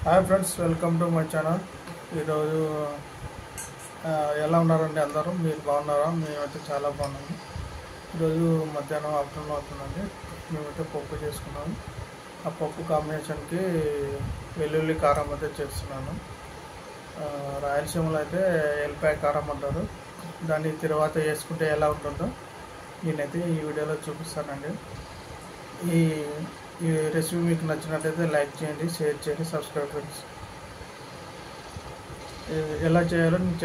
Hi friends, welcome to my channel. ఈరోజు ఎలా ఉన్నారండి అందరూ? మీరు బాగున్నారా? మేమైతే చాలా బాగున్నాము. ఈరోజు మధ్యాహ్నం ఆఫ్టర్నూన్ అవుతుందండి. మేమైతే పప్పు చేసుకున్నాము. ఆ పప్పు కాంబినేషన్కి వెల్లుల్లి కారం అయితే చేస్తున్నాను. రాయలసీమలో అయితే ఎల్లిపాయ కారం అంటారు. దాన్ని తర్వాత వేసుకుంటే ఎలా ఉంటుందో నేనైతే ఈ వీడియోలో చూపిస్తానండి. ఈ ఈ రెసిపీ మీకు నచ్చినట్లయితే లైక్ చేయండి, షేర్ చేయండి, సబ్స్క్రైబ్ చేయండి. ఎలా చేయాలో నేను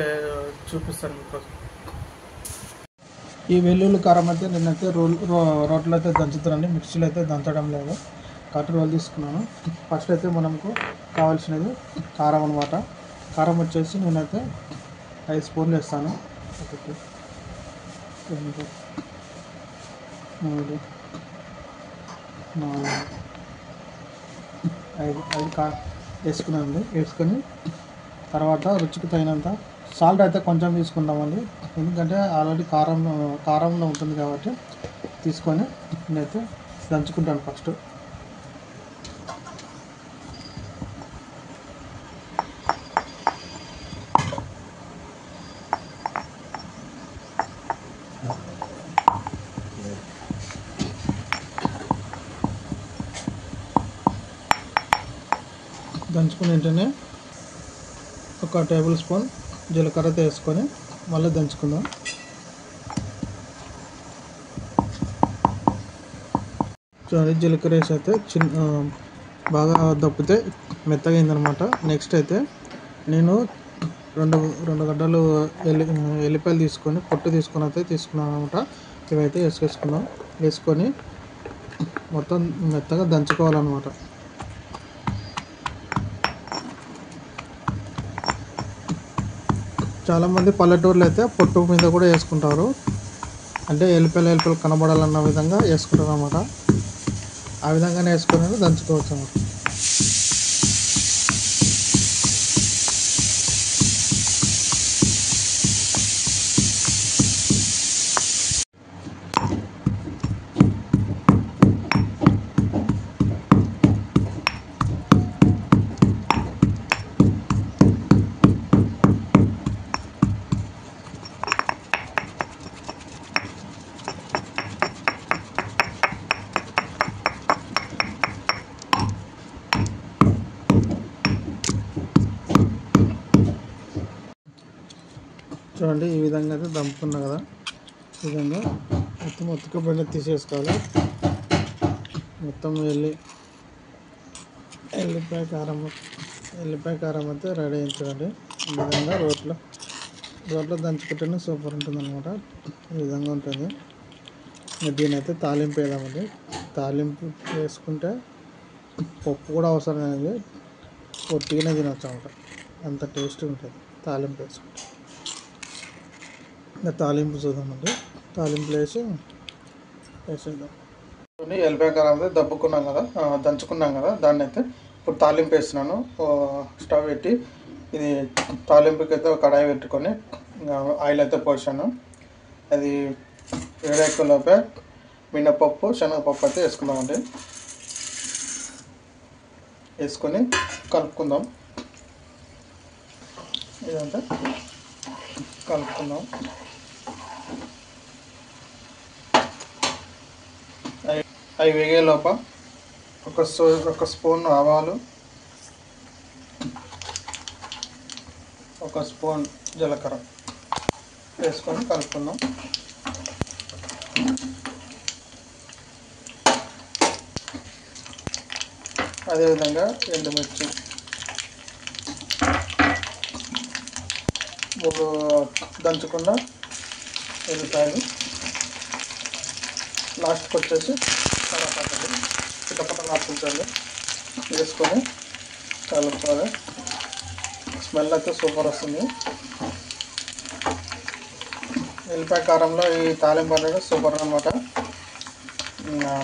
చూపిస్తాను మీకు. ఈ వెల్లుల్లి కారం అయితే నేనైతే రోట్లో అయితే దంచుతానండి, మిక్సీలో అయితే దంచడం లేదు. కట్టర్ రోల్ తీసుకున్నాను. ఫస్ట్ అయితే మనకు కావాల్సినది కారం అనమాట. కారం వచ్చేసి నేనైతే 5 స్పూన్లు వేస్తాను. 1 2 3 4 5 వేసుకున్నామండి. వేసుకొని తర్వాత రుచికి తగినంత సాల్ట్ అయితే కొంచెం తీసుకుందామండి, ఎందుకంటే ఆల్రెడీ కారంలో ఉంటుంది కాబట్టి. తీసుకొని నేనైతే దంచుకుంటాను ఫస్ట్. దంచుకుని వెంటనే 1 టేబుల్ స్పూన్ జీలకర్ర వేసుకొని మళ్ళీ దంచుకుందాం. చూడండి, జీలకర్ర వేసి అయితే బాగా దప్పితే మెత్తగా అయిందనమాట. నెక్స్ట్ అయితే నేను రెండు గడ్డలు ఎల్లిపాయలు తీసుకొని పొట్టు తీసుకొని అయితే తీసుకున్నాను అనమాట. ఇవైతే వేసుకుందాం. వేసుకొని మొత్తం మెత్తగా దంచుకోవాలన్నమాట. చాలామంది పల్లెటూరులో అయితే పొట్టు మీద కూడా వేసుకుంటారు, అంటే ఎల్లిపాయలు కనబడాలన్న విధంగా వేసుకుంటారు అన్నమాట. ఆ విధంగానే వేసుకొని దంచుకోవచ్చు అన్నమాట. చూడండి, ఈ విధంగా అయితే దంపుకున్నా కదా, ఈ విధంగా మొత్తం ఉతకపోయిన తీసేసుకోవాలి. మొత్తం ఎల్లిపాయ కారం అయితే రెడీ అయింది. చూడండి, ఈ విధంగా రోట్లో దంచుకుంటేనే సూపర్ ఉంటుంది అనమాట. ఈ విధంగా ఉంటుంది. దీని అయితే తాలింపు వేద్దామండి. తాలింపు వేసుకుంటే పప్పు కూడా అవసరం అనేది, పొట్టిగానే తినొచ్చు అనమాట. అంత టేస్ట్ ఉంటుంది తాలింపు వేసుకుంటే. ఇంకా తాలింపు చూద్దామండి. తాలింపులు వేసేద్దాం. ఎల్లిపాయ కారం అయితే దంచుకున్నాం కదా, దాన్ని అయితే ఇప్పుడు తాలింపు వేస్తున్నాను. స్టవ్ పెట్టి ఇది తాలింపుకి అయితే ఒక కడాయి పెట్టుకొని ఆయిల్ అయితే పోసాను. అది వేడెక్కలోపే మినపప్పు, శనగపప్పు అయితే వేసుకుందామండి. వేసుకొని కలుపుకుందాం. ఇదంతా కలుపుకుందాం. అవి వేగేలోప ఒక స్పూన్ ఆవాలు, 1 స్పూన్ జీలకర్ర వేసుకొని కలుపుకుందాం. అదేవిధంగా ఎండుమిర్చి 3 దంచుకున్న ఎల్లిపాయలు, లాస్ట్కి వచ్చేసి కరివేపాకు చిట్టపట్ట నాటుకుంటాను వేసుకొని కలుపుకోవాలి. స్మెల్ అయితే సూపర్ వస్తుంది. ఎల్లిపాయ కారంలో ఈ తాలింపు అనేది సూపర్ అనమాట.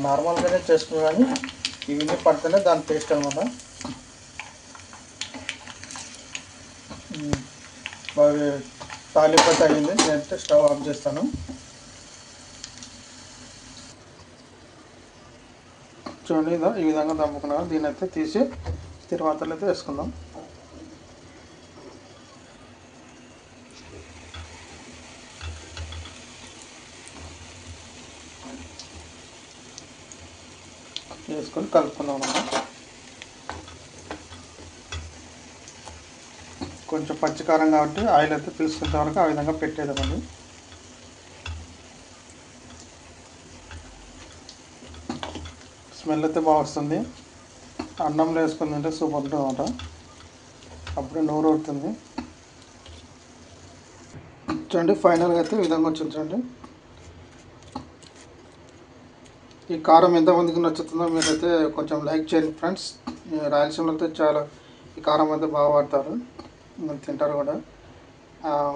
నార్మల్గానే చేసుకుని కానీ ఇవన్నీ పడితేనే దాని టేస్ట్ అనమాట. బాగా తాలింపు అయితే అయ్యింది. నేనైతే స్టవ్ ఆఫ్ చేస్తాను. చూడండి, ఈ విధంగా దమ్ముకున్నాను. దీన్ని అయితే తీసి తిరువాతలు అయితే వేసుకుందాం. వేసుకొని కలుపుకుందాం అన్నమాట. కొంచెం పచ్చికారం కాబట్టి ఆయిల్ అయితే పీల్చుకునే వరకు ఆ విధంగా పెట్టేదామండి. స్మెల్ అయితే బాగా వస్తుంది. అన్నంలో వేసుకుని తింటే సూపర్ ఉంటుంది అన్నమాట. అప్పుడే నోరు అవుతుంది. చూడండి ఫైనల్గా అయితే ఈ విధంగా వచ్చింది. చూడండి ఈ కారం ఎంతమందికి నచ్చుతుందో మీరైతే కొంచెం లైక్ చేయండి ఫ్రెండ్స్. రాయలసీమలో అయితే చాలా ఈ కారం అయితే బాగా వాడతారు, తింటారు కూడా.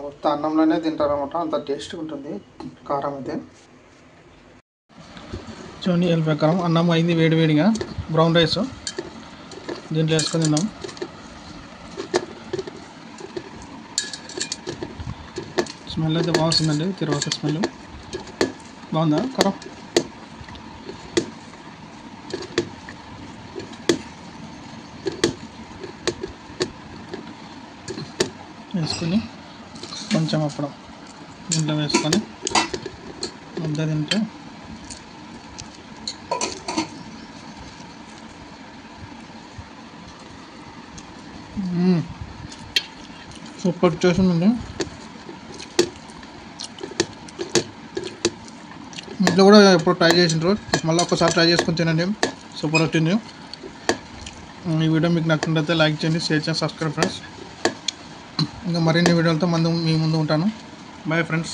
ఉత్త అన్నంలోనే తింటారు అన్నమాట, అంత టేస్ట్గా ఉంటుంది కారం అయితే. చూడండి ఎల్ ప్రకారం అన్నం అయింది వేడివేడిగా, బ్రౌన్ రైస్ దీంట్లో వేసుకొని తిన్నాం. స్మెల్ అయితే బాగా వస్తుందండి, తిరువాత స్మెల్ బాగుందా కారం? వేసుకొని కొంచెం అప్పడం దీంట్లో వేసుకొని ముద్ద తింటే సూపర్ చేసిందండి. ఇంట్లో కూడా ఎప్పుడు ట్రై చేసిండ్రు, మళ్ళీ ఒక్కసారి ట్రై చేసుకొని తినండి, సూపర్ వచ్చింది. ఈ వీడియో మీకు నచ్చినట్లయితే లైక్ చేయండి, షేర్ చేయండి, సబ్స్క్రైబ్ ఫ్రెండ్స్. ఇంకా మరిన్ని వీడియోలతో మీ ముందు ఉంటాను. Bye friends.